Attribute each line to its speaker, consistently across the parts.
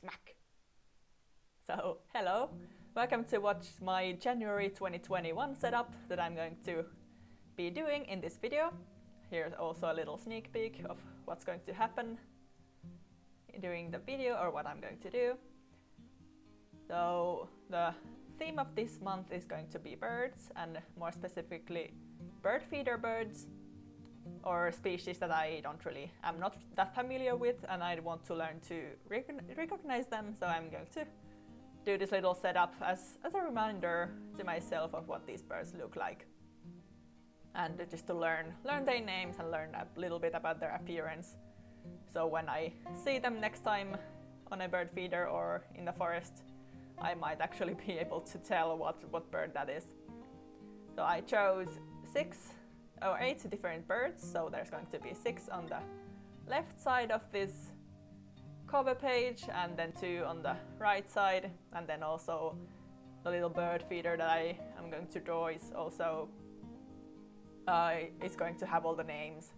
Speaker 1: Smack! So, hello! Welcome to watch my January 2021 setup that I'm going to be doing in this video. Here's also a little sneak peek of what's going to happen during the video or what I'm going to do. So, the theme of this month is going to be birds, and more specifically bird feeder birds, or species that I'm not that familiar with, and I want to learn to recognize them. So I'm going to do this little setup as a reminder to myself of what these birds look like, and just to learn their names and learn a little bit about their appearance. So when I see them next time on a bird feeder or in the forest, I might actually be able to tell what bird that is. So I chose 8 different birds, so there's going to be 6 on the left side of this cover page, and then 2 on the right side, and then also the little bird feeder that I am going to draw is also it's going to have all the names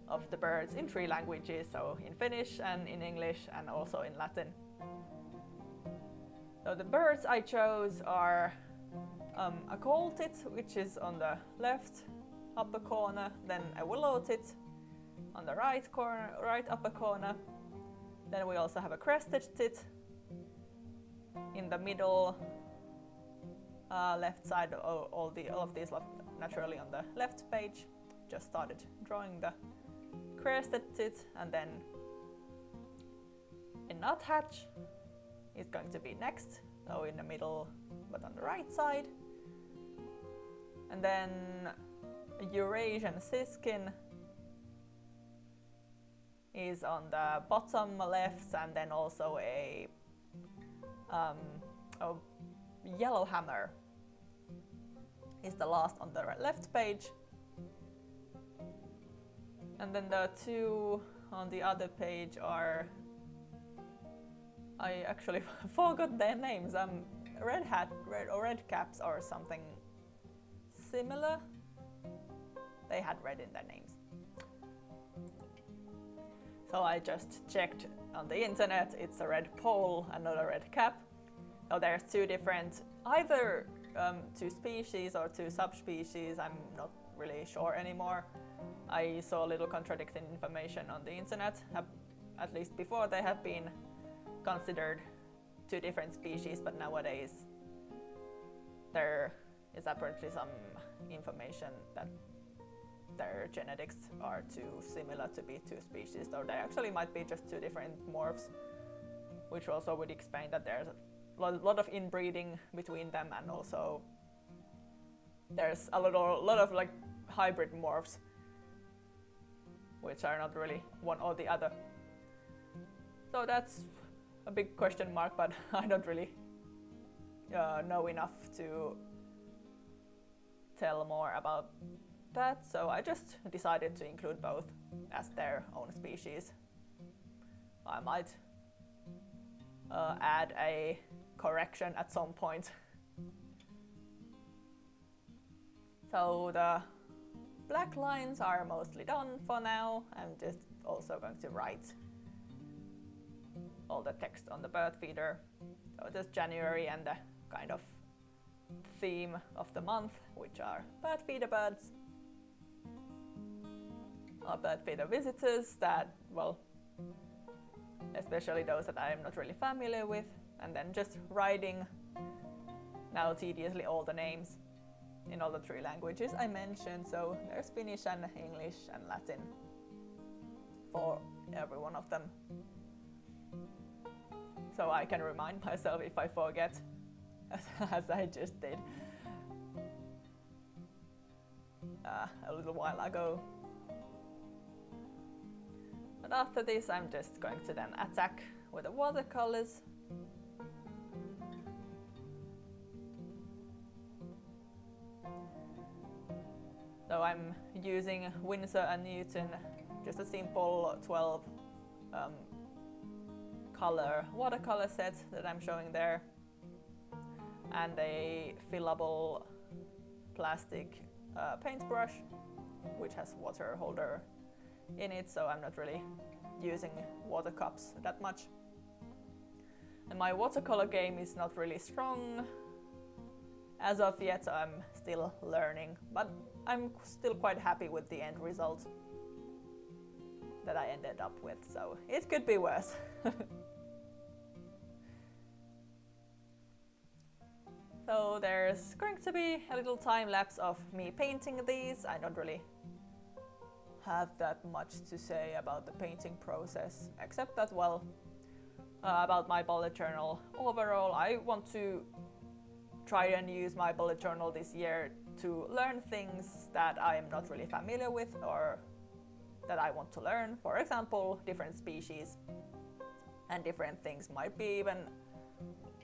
Speaker 1: of the birds in 3 languages, so in Finnish and in English and also in Latin. So the birds I chose are a coal tit, which is on the left upper corner, then a willow tit on the right upper corner. Then we also have a crested tit in the middle left side. All of these naturally on the left page. Just started drawing the crested tit, and then a nuthatch is going to be next, so in the middle but on the right side. And then a Eurasian siskin is on the bottom left, and then also a yellowhammer is the last on the left page. And then the 2 on the other page are, I actually forgot their names. Red caps or something similar. They had red in their names. So I just checked on the internet. It's a red pole and not a red cap. So there's 2 different, either 2 species or 2 subspecies. I'm not really sure anymore. I saw a little contradicting information on the internet. At least before, they have been considered 2 different species, but nowadays there is apparently some information that their genetics are too similar to be 2 species, so they actually might be just 2 different morphs, which also would explain that there's a lot of inbreeding between them, and also there's a lot of like hybrid morphs, which are not really one or the other. So that's a big question mark, but I don't really know enough to tell more about that, so I just decided to include both as their own species. I might add a correction at some point. So the black lines are mostly done for now. I'm just also going to write all the text on the bird feeder. So just January and the kind of theme of the month, which are bird feeder birds, or bird feeder visitors that, well, especially those that I am not really familiar with, and then just writing now tediously all the names in all the 3 languages I mentioned. So there's Finnish and English and Latin for every one of them, so I can remind myself if I forget, as I just did a little while ago. But after this, I'm just going to then attack with the watercolors. So I'm using Winsor & Newton, just a simple 12 color watercolor set that I'm showing there, and a fillable plastic paintbrush, which has water holder in it, so I'm not really using water cups that much. And my watercolor game is not really strong as of yet, so I'm still learning, but I'm still quite happy with the end result that I ended up with, so it could be worse. So there's going to be a little time lapse of me painting these. I don't really have that much to say about the painting process, except that, well, about my bullet journal overall, I want to try and use my bullet journal this year to learn things that I am not really familiar with or that I want to learn. For example, different species and different things. Might be even,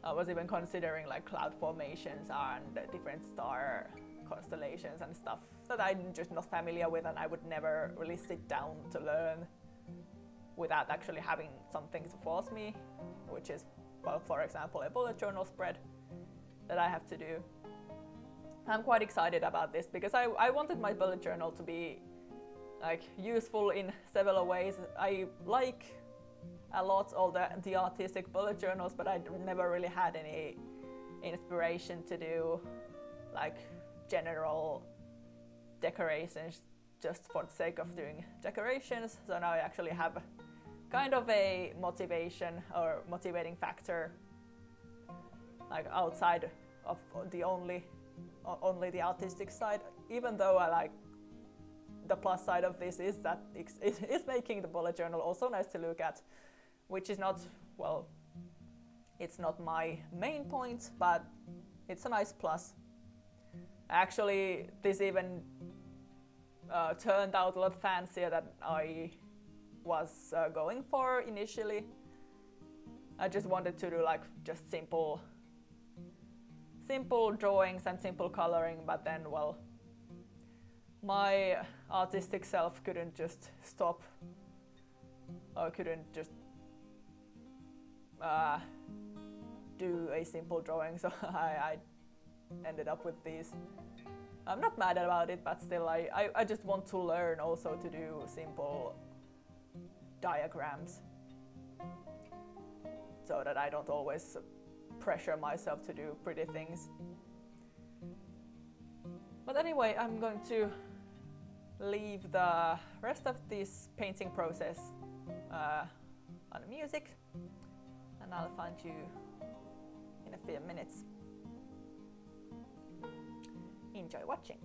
Speaker 1: I was even considering like cloud formations and different star constellations and stuff that I'm just not familiar with, and I would never really sit down to learn without actually having something to force me, which is, well, for example, a bullet journal spread that I have to do. I'm quite excited about this because I wanted my bullet journal to be like useful in several ways. I like a lot all the artistic bullet journals, but I never really had any inspiration to do like general decorations just for the sake of doing decorations. So now I actually have kind of a motivation or motivating factor like outside of the only the artistic side, even though I like the plus side of this is that it is making the bullet journal also nice to look at, which is not, well, it's not my main point, but it's a nice plus. Actually, this even turned out a lot fancier than I was going for initially. I just wanted to do like just simple drawings and simple coloring, but then, well, my artistic self couldn't just stop or couldn't just do a simple drawing, so I ended up with these. I'm not mad about it, but still I just want to learn also to do simple diagrams so that I don't always pressure myself to do pretty things. But anyway, I'm going to leave the rest of this painting process on music, and I'll find you in a few minutes. Enjoy watching.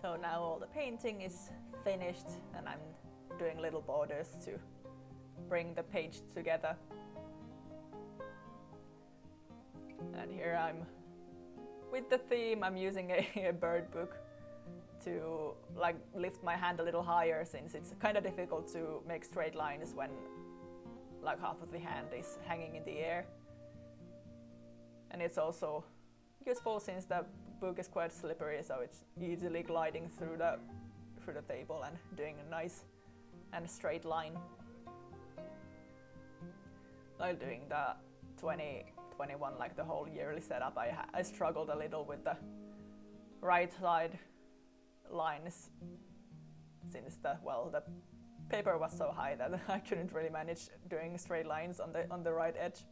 Speaker 1: So now all the painting is finished and I'm doing little borders to bring the page together. And here I'm with the theme. I'm using a bird book to like lift my hand a little higher, since it's kind of difficult to make straight lines when like half of the hand is hanging in the air. And it's also useful since the book is quite slippery, so it's easily gliding through the table and doing a nice and straight line. While doing the 2021, like the whole yearly setup, I struggled a little with the right side lines, since the paper was so high that I couldn't really manage doing straight lines on the right edge.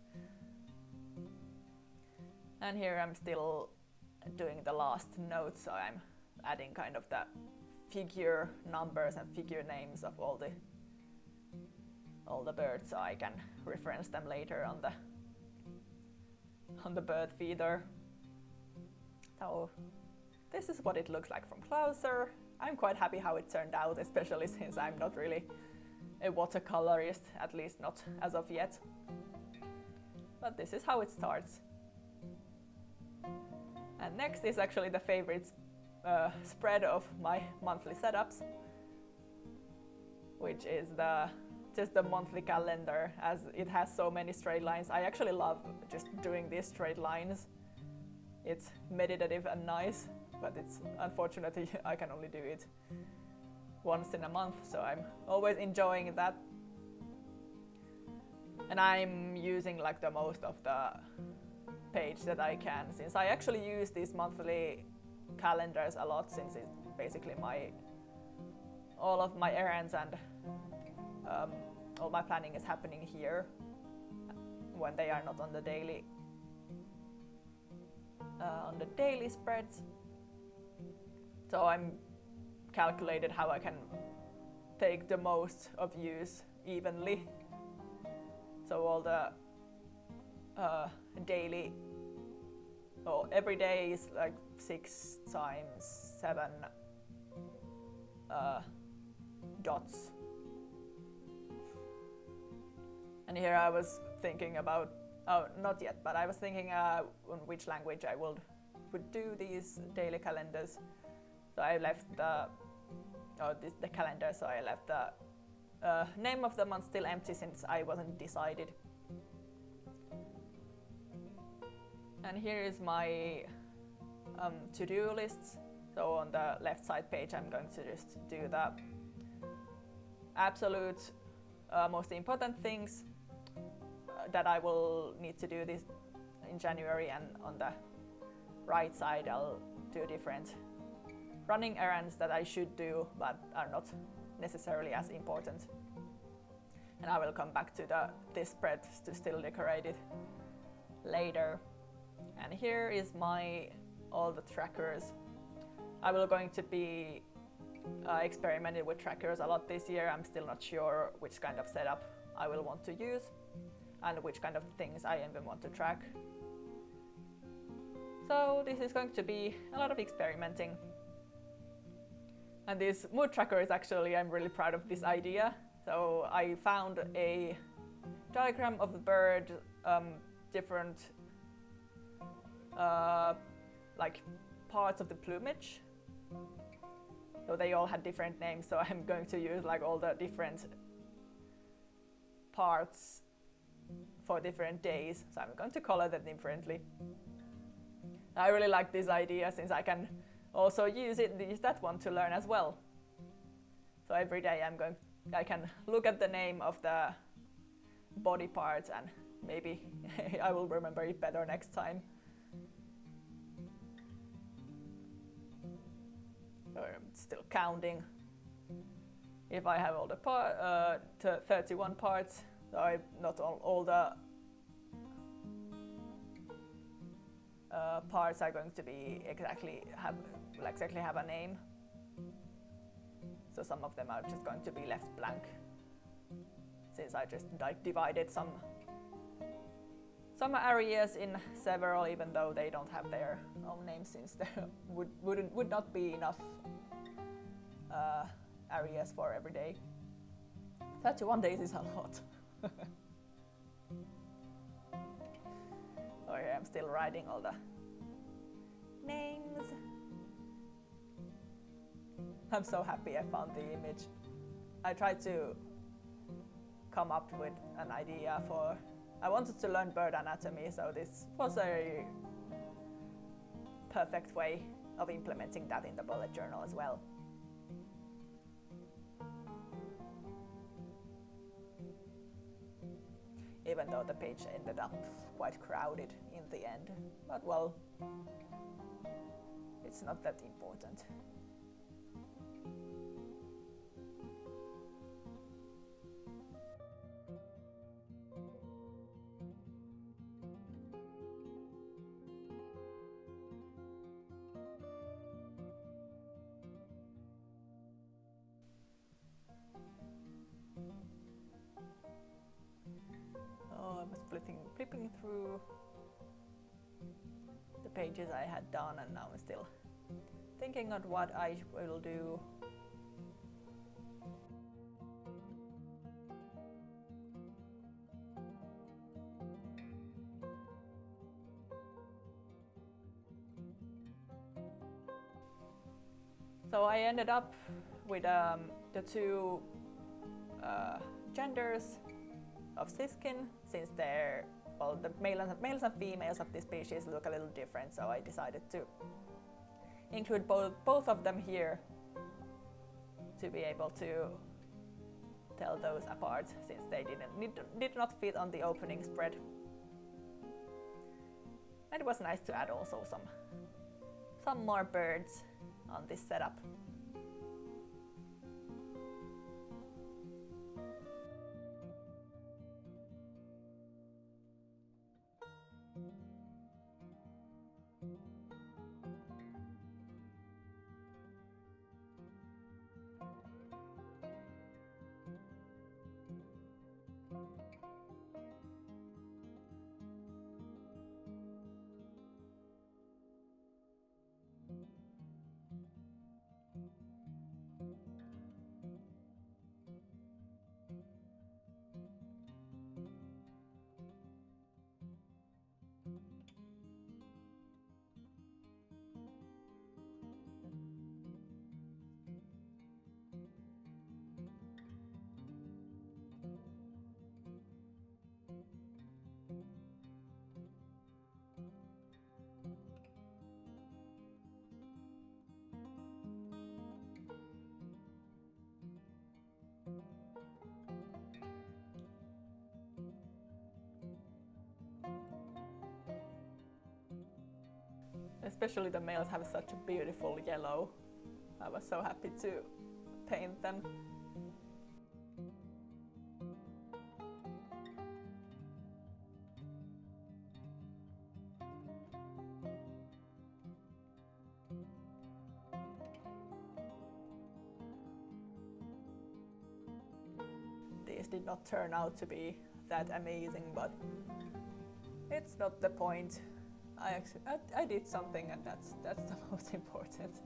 Speaker 1: And here I'm still doing the last note, so I'm adding kind of the figure numbers and figure names of all the birds, so I can reference them later on the bird feeder. So this is what it looks like from closer. I'm quite happy how it turned out, especially since I'm not really a watercolorist, at least not as of yet. But this is how it starts. And next is actually the favorite spread of my monthly setups, which is just the monthly calendar, as it has so many straight lines. I actually love just doing these straight lines. It's meditative and nice, but it's unfortunately I can only do it once in a month, so I'm always enjoying that. And I'm using like the most of the page that I can, since I actually use these monthly calendars a lot, since it's basically all of my errands and all my planning is happening here when they are not on the daily spreads. So I'm calculated how I can take the most of use evenly. So all the daily, every day is like 6 times 7 dots. And here I was thinking about, not yet, but I was thinking on which language I would do these daily calendars. So I left the calendar, so I left the name of the month still empty, since I wasn't decided. And here is my to-do lists. So on the left side page I'm going to just do the absolute most important things that I will need to do this in January, and on the right side I'll do different running errands that I should do but are not necessarily as important. And I will come back to this spread to still decorate it later. And here is all the trackers. I will going to be experimenting with trackers a lot this year. I'm still not sure which kind of setup I will want to use and which kind of things I even want to track. So this is going to be a lot of experimenting. And this mood tracker is actually, I'm really proud of this idea. So I found a diagram of the bird, different like parts of the plumage. So they all had different names, so I'm going to use like all the different parts for different days. So I'm going to color them differently. I really like this idea, since I can also use that one to learn as well. So every day I can look at the name of the body parts, and maybe I will remember it better next time. So I'm still counting if I have all the 31 parts. So not all the parts are going to be exactly have a name. So some of them are just going to be left blank, since I just divided some some areas in several, even though they don't have their own names, since there would not be enough areas for every day. 31 days is a lot. Oh yeah, I'm still writing all the names. I'm so happy I found the image. I tried to come up with an idea for... I wanted to learn bird anatomy, so this was a perfect way of implementing that in the bullet journal as well. Even though the page ended up quite crowded in the end. But well, it's not that important. Oh, I was flipping through the pages I had done, and now I'm still thinking on what I will do. So I ended up with the two genders of siskin, since they're, well, the males and females of this species look a little different, so I decided to include both of them here to be able to tell those apart, since they did not fit on the opening spread. And it was nice to add also some more birds on this setup. Especially the males have such a beautiful yellow. I was so happy to paint them. These did not turn out to be that amazing, but it's not the point. I did something, and that's the most important.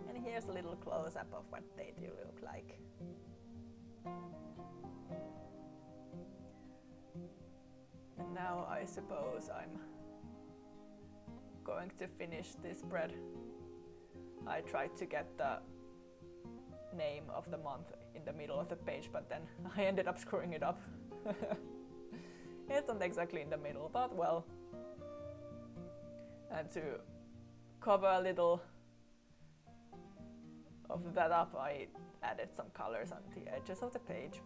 Speaker 1: And here's a little close-up of what they do look like. And now I suppose I'm going to finish this spread. I tried to get the name of the month in the middle of the page, but then I ended up screwing it up. It's not exactly in the middle, but well. And to cover a little of that up, I added some colors on the edges of the page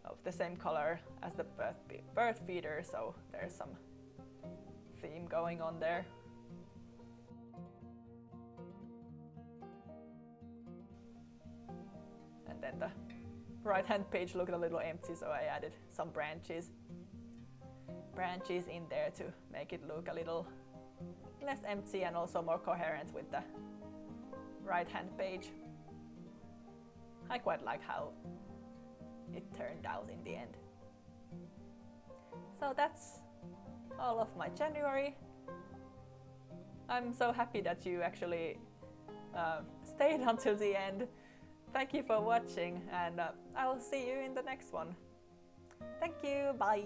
Speaker 1: of the same color as the bird feeder, so there's some theme going on there. And then the right hand page looked a little empty, so I added some branches in there to make it look a little less empty and also more coherent with the right hand page. I quite like how it turned out in the end. So that's all of my January. I'm so happy that you actually stayed until the end. Thank you for watching, and I will see you in the next one. Thank you, bye!